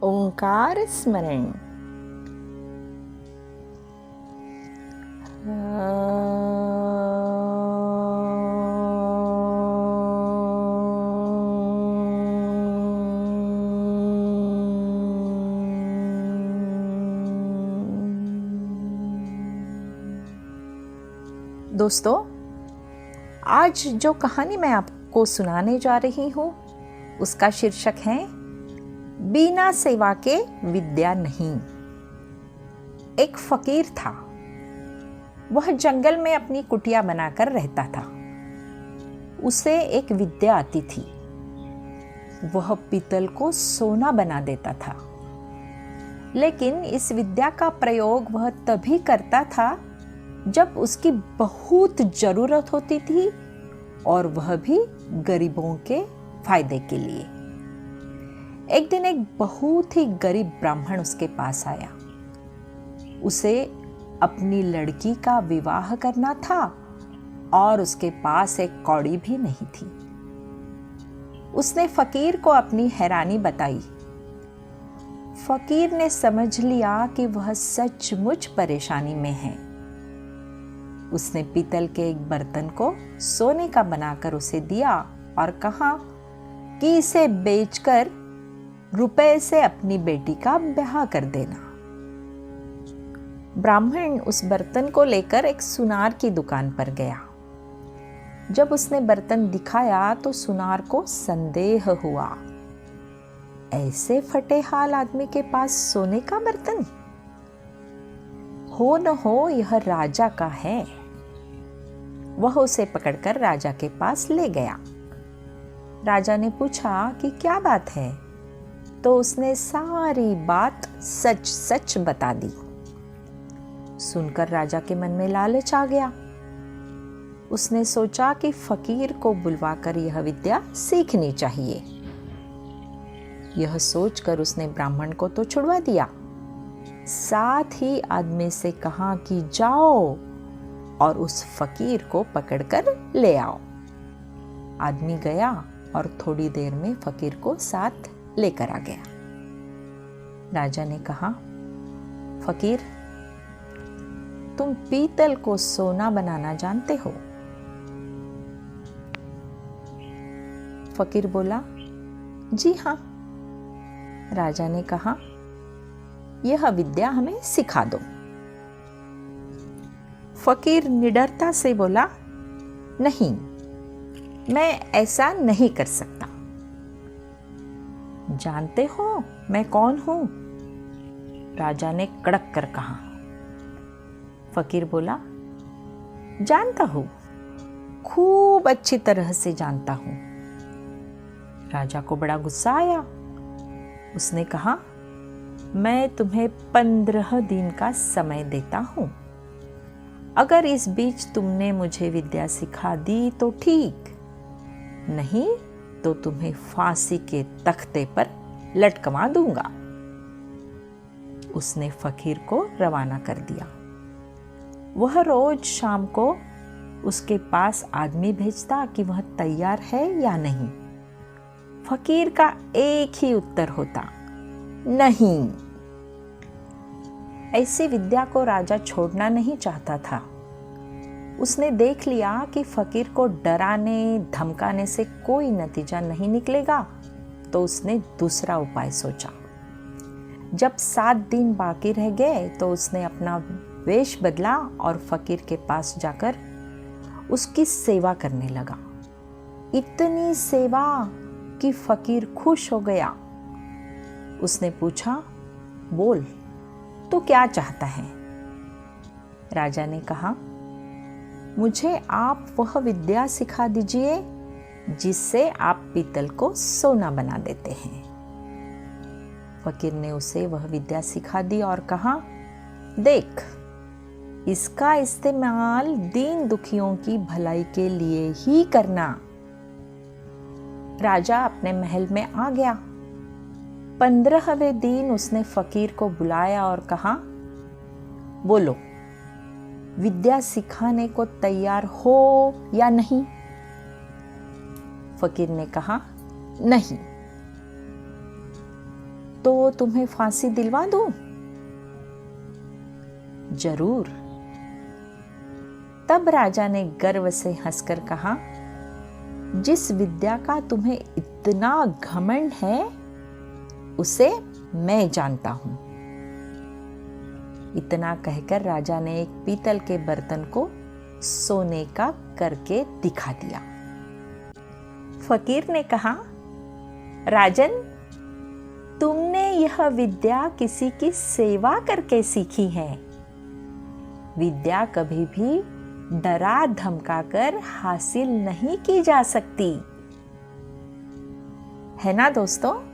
ओंकार स्मरण। दोस्तों, आज जो कहानी मैं आपको सुनाने जा रही हूँ उसका शीर्षक है बिना सेवा के विद्या नहीं। एक फकीर था। वह जंगल में अपनी कुटिया बनाकर रहता था। उसे एक विद्या आती थी। वह पीतल को सोना बना देता था। लेकिन इस विद्या का प्रयोग वह तभी करता था जब उसकी बहुत जरूरत होती थी, और वह भी गरीबों के फायदे के लिए। एक दिन एक बहुत ही गरीब ब्राह्मण उसके पास आया। उसे अपनी लड़की का विवाह करना था और उसके पास एक कौड़ी भी नहीं थी। उसने फकीर को अपनी हैरानी बताई। फकीर ने समझ लिया कि वह सचमुच परेशानी में है। उसने पीतल के एक बर्तन को सोने का बनाकर उसे दिया और कहा कि इसे बेचकर रुपए से अपनी बेटी का ब्याह कर देना। ब्राह्मण उस बर्तन को लेकर एक सुनार की दुकान पर गया। जब उसने बर्तन दिखाया तो सुनार को संदेह हुआ। ऐसे फटे हाल आदमी के पास सोने का बर्तन? हो न हो यह राजा का है। वह उसे पकड़कर राजा के पास ले गया। राजा ने पूछा कि क्या बात है, तो उसने सारी बात सच सच बता दी। सुनकर राजा के मन में लालच आ गया। उसने सोचा कि फकीर को बुलवाकर यह विद्या सीखनी चाहिए। यह सोचकर उसने ब्राह्मण को तो छुड़वा दिया, साथ ही आदमी से कहा कि जाओ और उस फकीर को पकड़कर ले आओ। आदमी गया और थोड़ी देर में फकीर को साथ लेकर आ गया। राजा ने कहा, फकीर, तुम पीतल को सोना बनाना जानते हो? फकीर बोला, जी हाँ। राजा ने कहा, यह विद्या हमें सिखा दो। फकीर निडरता से बोला, नहीं, मैं ऐसा नहीं कर सकता। जानते हो मैं कौन हूं? राजा ने कड़क कर कहा। फकीर बोला, जानता हूं, खूब अच्छी तरह से जानता हूं। राजा को बड़ा गुस्सा आया। उसने कहा, मैं तुम्हें 15 दिन का समय देता हूं। अगर इस बीच तुमने मुझे विद्या सिखा दी तो ठीक, नहीं तो तुम्हें फांसी के तख्ते पर लटकवा दूंगा। उसने फकीर को रवाना कर दिया। वह रोज शाम को उसके पास आदमी भेजता कि वह तैयार है या नहीं। फकीर का एक ही उत्तर होता, नहीं। ऐसी विद्या को राजा छोड़ना नहीं चाहता था। उसने देख लिया कि फकीर को डराने धमकाने से कोई नतीजा नहीं निकलेगा, तो उसने दूसरा उपाय सोचा। जब 7 दिन बाकी रह गए तो उसने अपना वेश बदला और फकीर के पास जाकर उसकी सेवा करने लगा। इतनी सेवा कि फकीर खुश हो गया। उसने पूछा, बोल, तू क्या चाहता है? राजा ने कहा, मुझे आप वह विद्या सिखा दीजिए जिससे आप पीतल को सोना बना देते हैं। फकीर ने उसे वह विद्या सिखा दी और कहा, देख, इसका इस्तेमाल दीन दुखियों की भलाई के लिए ही करना। राजा अपने महल में आ गया। 15वें दिन उसने फकीर को बुलाया और कहा, बोलो, विद्या सिखाने को तैयार हो या नहीं? फकीर ने कहा, नहीं। तो तुम्हें फांसी दिलवा दूं? जरूर। तब राजा ने गर्व से हंसकर कहा, जिस विद्या का तुम्हें इतना घमंड है उसे मैं जानता हूं। इतना कहकर राजा ने एक पीतल के बर्तन को सोने का करके दिखा दिया। फकीर ने कहा, राजन, तुमने यह विद्या किसी की सेवा करके सीखी है। विद्या कभी भी डरा धमकाकर हासिल नहीं की जा सकती, है ना दोस्तों।